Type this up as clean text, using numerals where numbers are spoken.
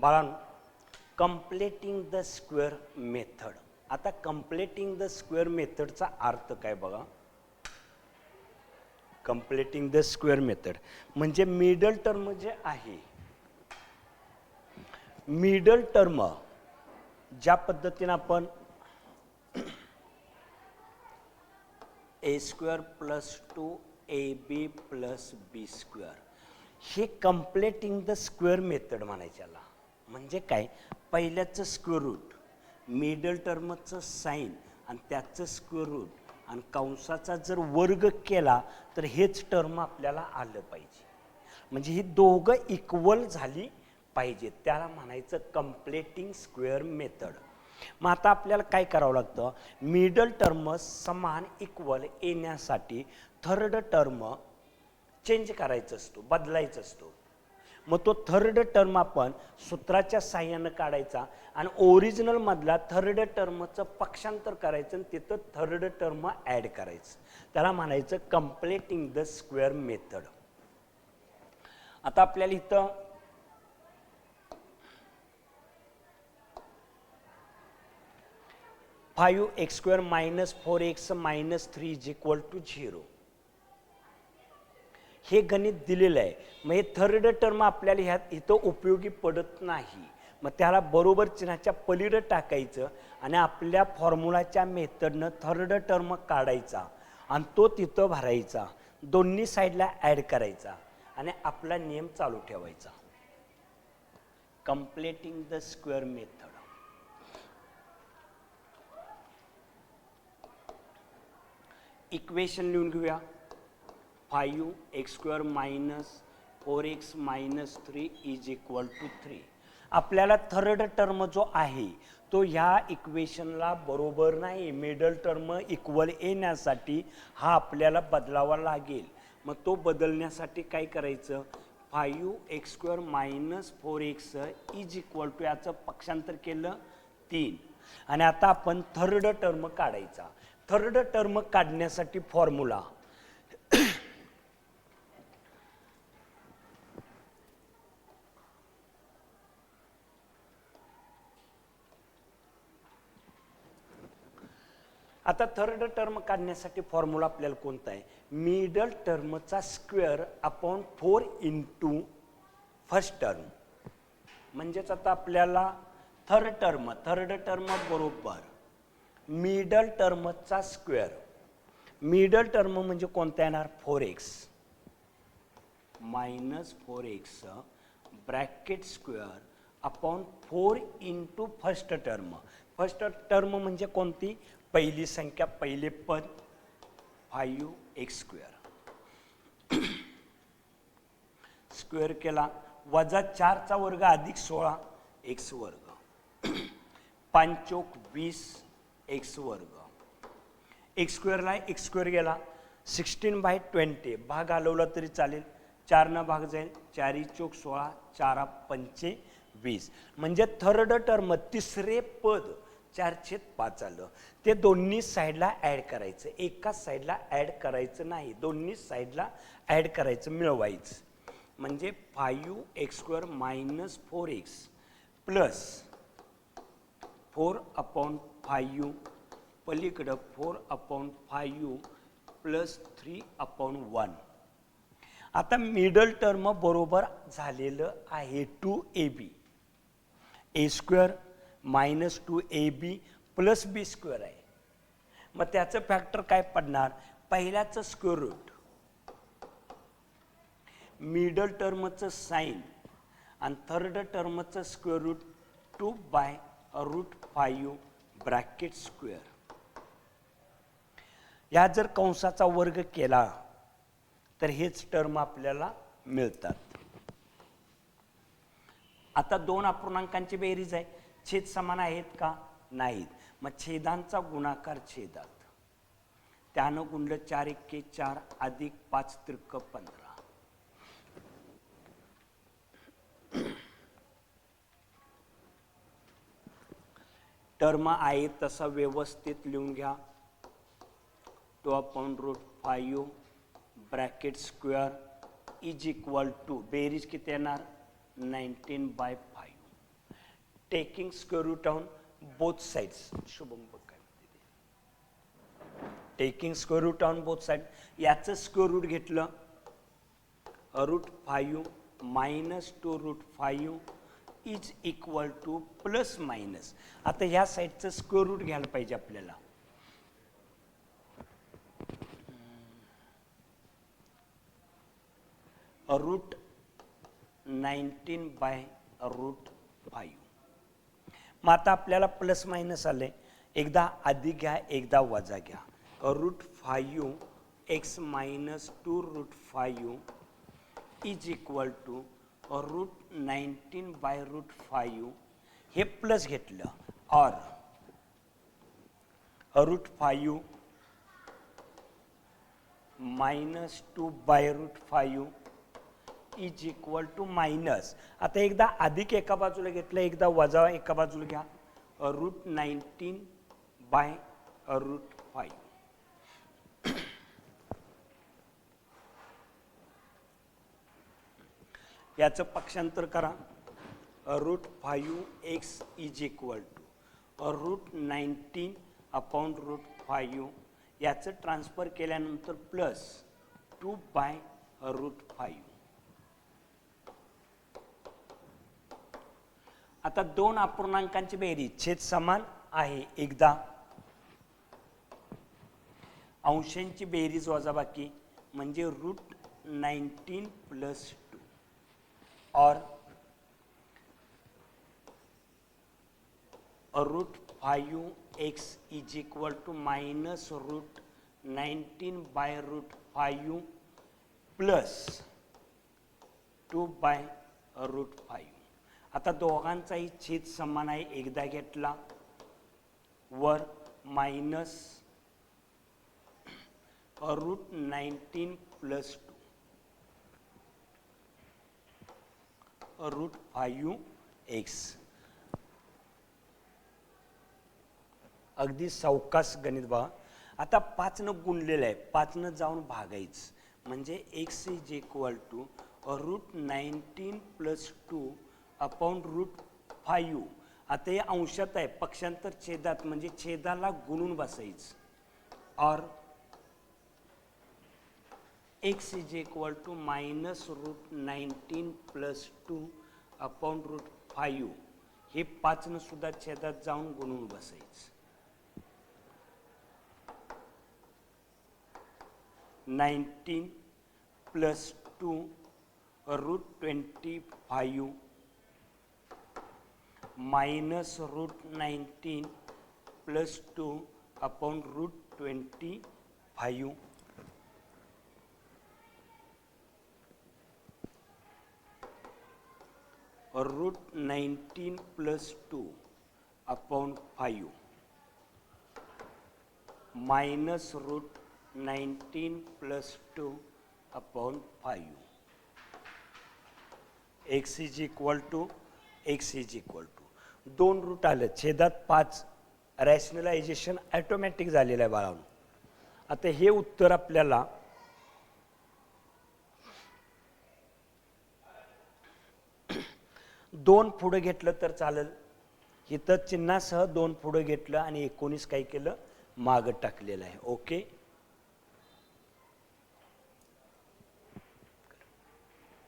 बाळांनो, completing the square method. आता completing the square मेथडचा अर्थ काय बघा. कंप्लीटिंग द स्क्वेअर मेथड म्हणजे मिडल टर्म जे आहे, मिडल टर्म ज्या पद्धतीने आपण ए square plus 2ab plus B square हे कंप्लीटिंग द स्क्वेअर मेथड म्हणायच्याला. म्हणजे काय, पहिल्याचं स्क्वेअर रूट, मिडल टर्मचं साइन आणि त्याचं स्क्वेअर रूट आणि कंसाचा जर वर्ग केला तर हेच टर्म आपल्याला आलं पाहिजे. म्हणजे ही दोघं इक्वल झाली पाहिजे, त्याला म्हणायचं कंप्लीटिंग स्क्वेअर मेथड. मग आता आपल्याला काय करावं लागतं, मिडल टर्म समान इक्वल येण्यासाठी थर्ड टर्म चेंज करायचा असतो, बदलायचा असतो. मग तो थर्ड टर्म आपण सूत्राच्या साहाय्यानं काढायचा आणि ओरिजिनल मधला थर्ड टर्मचं पक्षांतर करायचं आणि तिथं थर्ड टर्म ॲड करायचं. त्याला म्हणायचं कंप्लीटिंग द स्क्वेअर मेथड. आता आपल्याला इथं five x square minus 4x minus 3 is equal to 0 हे गणित दिलेलं आहे. मग हे थर्ड टर्म आपल्याला ह्यात इथं उपयोगी पडत नाही. मग त्याला बरोबर चिन्हाच्या पलीकडे टाकायचं आणि आपल्या फॉर्म्युलाच्या मेथडनं थर्ड टर्म काढायचा आणि तो तिथं भरायचा, दोन्ही साईडला ॲड करायचा आणि आपला नियम चालू ठेवायचा. Completing the square method. Equation लिहून घेऊया. 5x square minus 4x minus 3 is equal to 3. आपल्याला थर्ड टर्म जो आहे तो ह्या इक्वेशनला बरोबर नाही. मिडल टर्म इक्वल येण्यासाठी हा आपल्याला बदलावा लागेल. मग तो बदलण्यासाठी काय करायचं, 5x square minus 4x is equal to याचं पक्षांतर केलं 3 आणि आता आपण थर्ड टर्म काढायचा. थर्ड टर्म काढण्यासाठी फॉर्म्युला आता थर्ड टर्म काढण्यासाठी फॉर्म्युला आपल्याला कोणता आहे, मिडल टर्मचा square upon 4 into first term. म्हणजेच आता आपल्याला थर्ड टर्म बरोबर मिडल टर्मचा स्क्वेअर. मिडल टर्म म्हणजे कोणता येणार, 4x minus 4x bracket square upon 4 into first term. First term म्हणजे कोणती, पहिली संख्या, पहिले पद 5x स्क्वेअर स्क्वेअर केला वजा 4चा वर्ग अधिक 16 x वर्ग 5 चौक 20 x वर्ग. एक्स स्क्वेअरला एक्स स्क्वेअर गेला 16/20 भाग हलवला तरी चालेल, 4 भाग जाईल, 4 चौक 16 4 पंचे 20. म्हणजे थर्ड टर्म तिसरे पद 4/5 आलं. ते दोन्ही साईडला ॲड करायचं, एकाच साईडला ॲड करायचं नाही, दोन्ही साईडला ॲड करायचं, मिळवायचं. म्हणजे 5x square minus 4x plus 4/5 पलीकडं 4/5 प्लस 3/1. आता मिडल टर्म बरोबर झालेलं आहे 2ab. A square minus 2ab plus B square आहे. मग त्याचं फॅक्टर काय पडणार, पहिल्याचं स्क्वेअर रूट, मिडल टर्मचं साइन आणि थर्ड टर्मचं स्क्वेअर रूट 2/√5 ब्रॅकेट स्क्वेअर. या जर कंसाचा वर्ग केला तर हेच टर्म आपल्याला मिळतात. आता दोन अपूर्णांकांची बेरीज आहे, छेद समान आहेत का, नाहीत. मग छेदांचा गुणाकार छेदात, त्यानं गुणलं 4 × 1 4 अधिक 5 × 3 15. टर्म आहे तसा व्यवस्थित लिहून घ्या. 2/√5 bracket square is equal to बेरीज किती येणार 19/5. Taking square root on both sides. Shubham बघ काय taking square root on both side. याचं स्क्वेअर रूट घेतलं √5 minus 2 √5 is equal to plus minus. आता ह्या साईडचं स्क्वेअर रूट घ्यायला पाहिजे आपल्याला. √19 बाय √5. मग आता आपल्याला प्लस मायनस आले. एकदा अधिक घ्या एकदा वजा घ्या. √5 x minus 2 √5 is equal to √19 by √5. हे प्लस घेतलं और √5 minus 2 by √5 is equal to minus. आता एकदा अधिक एका बाजूला घेतलं एकदा वजा एका बाजूला घ्या. √19 बाय √5. याचं पक्षांतर करा. √5x is equal to √19 upon √5. याचं ट्रान्सफर केल्यानंतर प्लस 2 बाय √5. आता दोन अपूर्णांकांची बेरीज छेद समान आहे. एकदा अंशांची बेरीज वजाबाकी म्हणजे √19 प्लस 2 और √5x is equal to minus √19 by √5 plus 2 by √5. आता दोघांचाही छेद समान आहे. एकदा घेतला वर मायनस √19 प्लस 2 √5x. अगदी सावकाश गणित बघा. आता 5 न गुणलेलं आहे 5 न जाऊन भागायचं म्हणजे x is equal to √19 plus 2 upon √5. आता हे अंशात आहे पक्षांतर छेदात म्हणजे छेदाला गुणून बसायचं और x is equal to minus √19 plus 2 upon √5. हे 5 न सुद्धा छेदात जाऊन गुणून बसायचं. 19 plus 2 √25 minus √19 plus 2 upon √25. √19 plus 2 upon 5 minus √19 plus 2 upon 5. x is equal to x is equal to 2 root आलं छेदात 5. रॅशनलायझेशन ऑटोमॅटिक झालेलं आहे बाळांनो. आता हे उत्तर आपल्याला दोन पुढे घेतलं तर चालेल. इथं चिन्हासह 2 पुढे घेतलं आणि 19 काय केलं मागं टाकलेलं आहे. ओके.